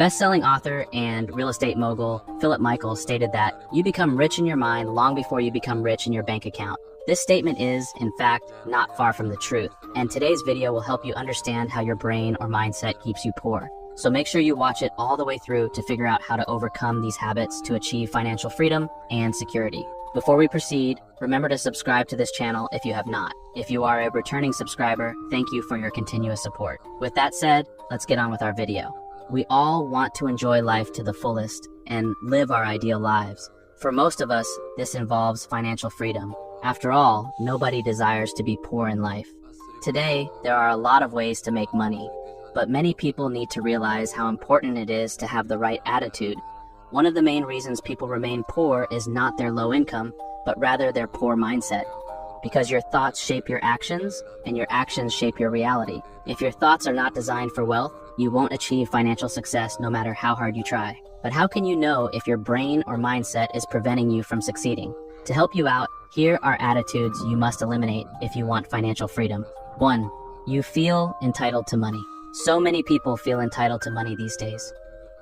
Best-selling author and real estate mogul Philip Michaels stated that you become rich in your mind long before you become rich in your bank account. This statement is, in fact, not far from the truth, and today's video will help you understand how your brain or mindset keeps you poor. So make sure you watch it all the way through to figure out how to overcome these habits to achieve financial freedom and security. Before we proceed, remember to subscribe to this channel if you have not. If you are a returning subscriber, thank you for your continuous support. With that said, let's get on with our video. We all want to enjoy life to the fullest and live our ideal lives. For most of us, this involves financial freedom. After all, nobody desires to be poor in life. Today, there are a lot of ways to make money, but many people need to realize how important it is to have the right attitude. One of the main reasons people remain poor is not their low income, but rather their poor mindset. Because your thoughts shape your actions, and your actions shape your reality. If your thoughts are not designed for wealth, you won't achieve financial success no matter how hard you try. But how can you know if your brain or mindset is preventing you from succeeding? To help you out, here are attitudes you must eliminate if you want financial freedom. 1. You feel entitled to money. So many people feel entitled to money these days.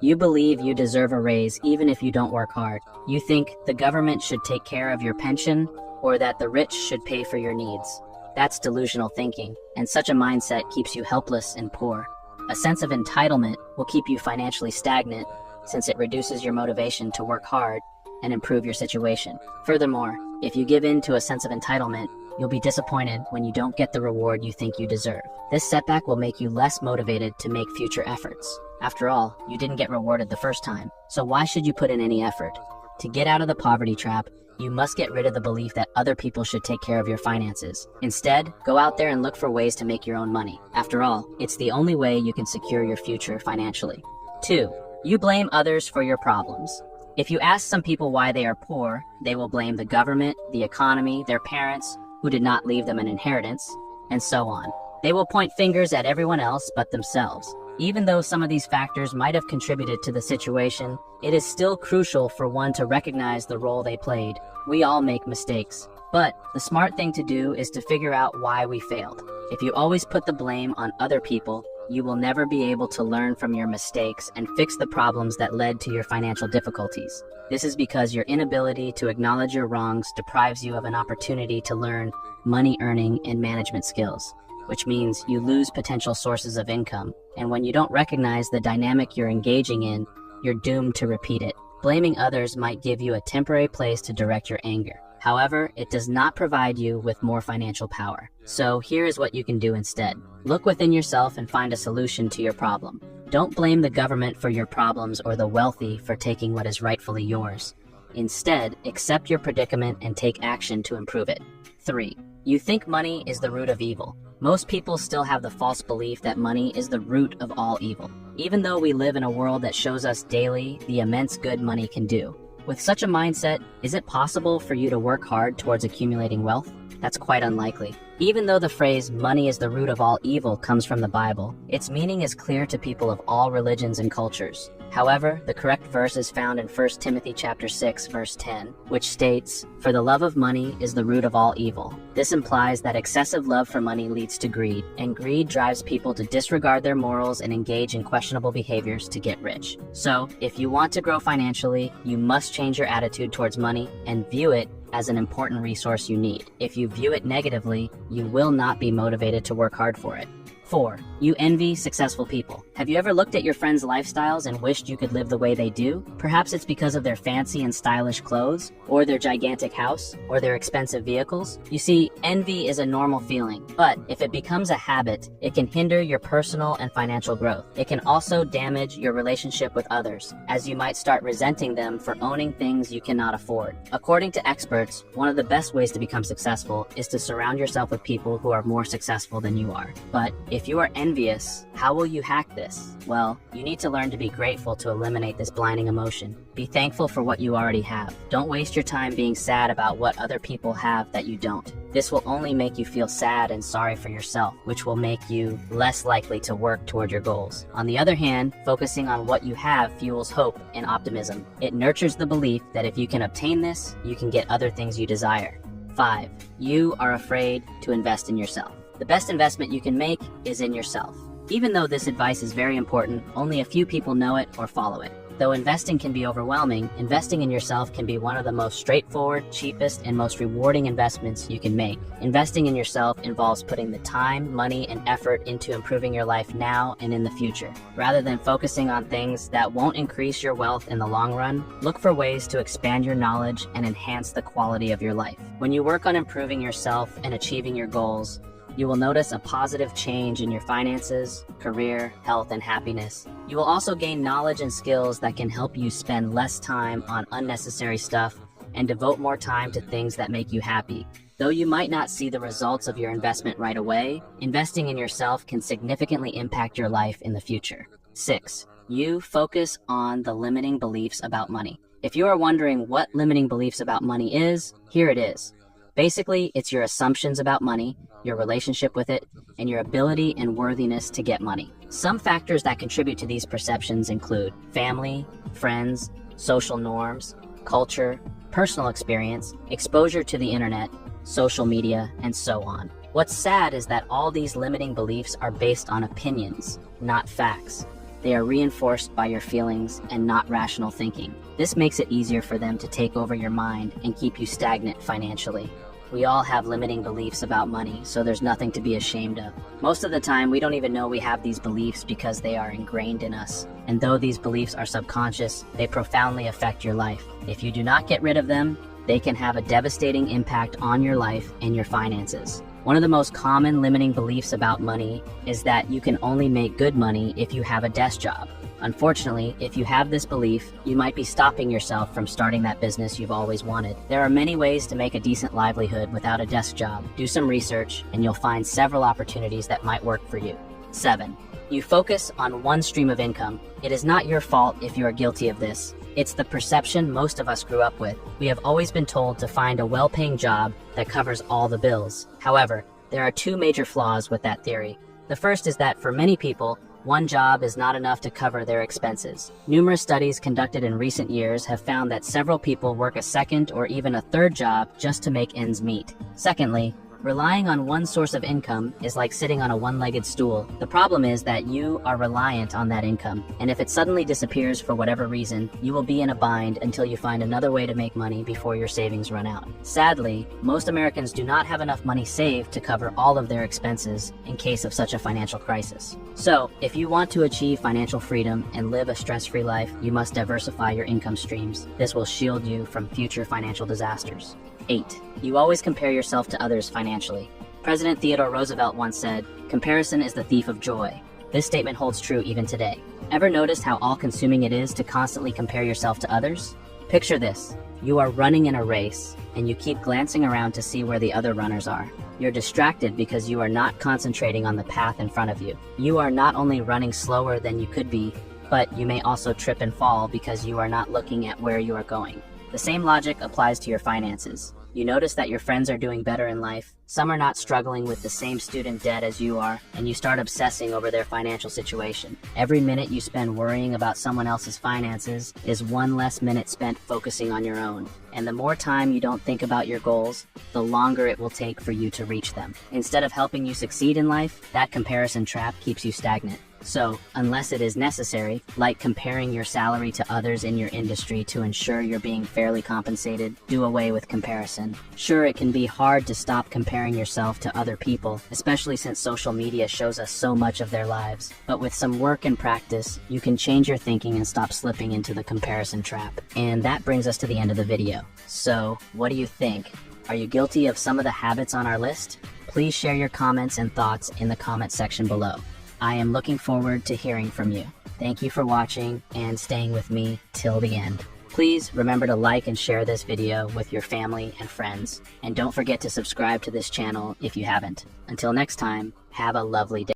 You believe you deserve a raise even if you don't work hard. You think the government should take care of your pension or that the rich should pay for your needs. That's delusional thinking, and such a mindset keeps you helpless and poor. A sense of entitlement will keep you financially stagnant since it reduces your motivation to work hard and improve your situation. Furthermore, if you give in to a sense of entitlement, you'll be disappointed when you don't get the reward you think you deserve. This setback will make you less motivated to make future efforts. After all, you didn't get rewarded the first time, so why should you put in any effort? To get out of the poverty trap, you must get rid of the belief that other people should take care of your finances. Instead, go out there and look for ways to make your own money. After all, it's the only way you can secure your future financially. 2. You blame others for your problems. If you ask some people why they are poor, they will blame the government, the economy, their parents, who did not leave them an inheritance, and so on. They will point fingers at everyone else but themselves. Even though some of these factors might have contributed to the situation, it is still crucial for one to recognize the role they played. We all make mistakes, but the smart thing to do is to figure out why we failed. If you always put the blame on other people, you will never be able to learn from your mistakes and fix the problems that led to your financial difficulties. This is because your inability to acknowledge your wrongs deprives you of an opportunity to learn money earning and management skills, which means you lose potential sources of income. And when you don't recognize the dynamic you're engaging in, you're doomed to repeat it. Blaming others might give you a temporary place to direct your anger. However, it does not provide you with more financial power. So here is what you can do instead. Look within yourself and find a solution to your problem. Don't blame the government for your problems or the wealthy for taking what is rightfully yours. Instead, accept your predicament and take action to improve it. 3. You think money is the root of evil. Most people still have the false belief that money is the root of all evil, even though we live in a world that shows us daily the immense good money can do. With such a mindset, is it possible for you to work hard towards accumulating wealth? That's quite unlikely. Even though the phrase, money is the root of all evil, comes from the Bible, its meaning is clear to people of all religions and cultures. However, the correct verse is found in 1 Timothy chapter 6, verse 10, which states, "For the love of money is the root of all evil." This implies that excessive love for money leads to greed, and greed drives people to disregard their morals and engage in questionable behaviors to get rich. So, if you want to grow financially, you must change your attitude towards money and view it as an important resource you need. If you view it negatively, you will not be motivated to work hard for it. 4. You envy successful people. Have you ever looked at your friends' lifestyles and wished you could live the way they do? Perhaps it's because of their fancy and stylish clothes, or their gigantic house, or their expensive vehicles. You see, envy is a normal feeling, but if it becomes a habit, it can hinder your personal and financial growth. It can also damage your relationship with others, as you might start resenting them for owning things you cannot afford. According to experts, one of the best ways to become successful is to surround yourself with people who are more successful than you are. But if you are envious, how will you hack this? Well, you need to learn to be grateful to eliminate this blinding emotion. Be thankful for what you already have. Don't waste your time being sad about what other people have that you don't. This will only make you feel sad and sorry for yourself, which will make you less likely to work toward your goals. On the other hand, focusing on what you have fuels hope and optimism. It nurtures the belief that if you can obtain this, you can get other things you desire. 5. You are afraid to invest in yourself. The best investment you can make is in yourself. Even though this advice is very important, only a few people know it or follow it. Though investing can be overwhelming, investing in yourself can be one of the most straightforward, cheapest, and most rewarding investments you can make. Investing in yourself involves putting the time, money, and effort into improving your life now and in the future. Rather than focusing on things that won't increase your wealth in the long run, look for ways to expand your knowledge and enhance the quality of your life. When you work on improving yourself and achieving your goals, you will notice a positive change in your finances, career, health, and happiness. You will also gain knowledge and skills that can help you spend less time on unnecessary stuff and devote more time to things that make you happy. Though you might not see the results of your investment right away, investing in yourself can significantly impact your life in the future. 6. You focus on the limiting beliefs about money. If you are wondering what limiting beliefs about money is, here it is. Basically, it's your assumptions about money, your relationship with it, and your ability and worthiness to get money. Some factors that contribute to these perceptions include family, friends, social norms, culture, personal experience, exposure to the internet, social media, and so on. What's sad is that all these limiting beliefs are based on opinions, not facts. They are reinforced by your feelings and not rational thinking. This makes it easier for them to take over your mind and keep you stagnant financially. We all have limiting beliefs about money, so there's nothing to be ashamed of. Most of the time, we don't even know we have these beliefs because they are ingrained in us. And though these beliefs are subconscious, they profoundly affect your life. If you do not get rid of them, they can have a devastating impact on your life and your finances. One of the most common limiting beliefs about money is that you can only make good money if you have a desk job. Unfortunately, if you have this belief, you might be stopping yourself from starting that business you've always wanted. There are many ways to make a decent livelihood without a desk job. Do some research, and you'll find several opportunities that might work for you. 7. You focus on one stream of income. It is not your fault if you are guilty of this. It's the perception most of us grew up with. We have always been told to find a well-paying job that covers all the bills. However, there are two major flaws with that theory. The first is that for many people, one job is not enough to cover their expenses. Numerous studies conducted in recent years have found that several people work a second or even a third job just to make ends meet. Secondly, relying on one source of income is like sitting on a one-legged stool. The problem is that you are reliant on that income, and if it suddenly disappears for whatever reason, you will be in a bind until you find another way to make money before your savings run out. Sadly, most Americans do not have enough money saved to cover all of their expenses in case of such a financial crisis. So, if you want to achieve financial freedom and live a stress-free life, you must diversify your income streams. This will shield you from future financial disasters. 8. You always compare yourself to others financially. President Theodore Roosevelt once said, "Comparison is the thief of joy." This statement holds true even today. Ever noticed how all-consuming it is to constantly compare yourself to others? Picture this. You are running in a race, and you keep glancing around to see where the other runners are. You're distracted because you are not concentrating on the path in front of you. You are not only running slower than you could be, but you may also trip and fall because you are not looking at where you are going. The same logic applies to your finances. You notice that your friends are doing better in life, some are not struggling with the same student debt as you are, and you start obsessing over their financial situation. Every minute you spend worrying about someone else's finances is one less minute spent focusing on your own. And the more time you don't think about your goals, the longer it will take for you to reach them. Instead of helping you succeed in life, that comparison trap keeps you stagnant. So, unless it is necessary, like comparing your salary to others in your industry to ensure you're being fairly compensated, do away with comparison. Sure, it can be hard to stop comparing yourself to other people, especially since social media shows us so much of their lives. But with some work and practice, you can change your thinking and stop slipping into the comparison trap. And that brings us to the end of the video. So, what do you think? Are you guilty of some of the habits on our list? Please share your comments and thoughts in the comment section below. I am looking forward to hearing from you. Thank you for watching and staying with me till the end. Please remember to like and share this video with your family and friends. And don't forget to subscribe to this channel if you haven't. Until next time, have a lovely day.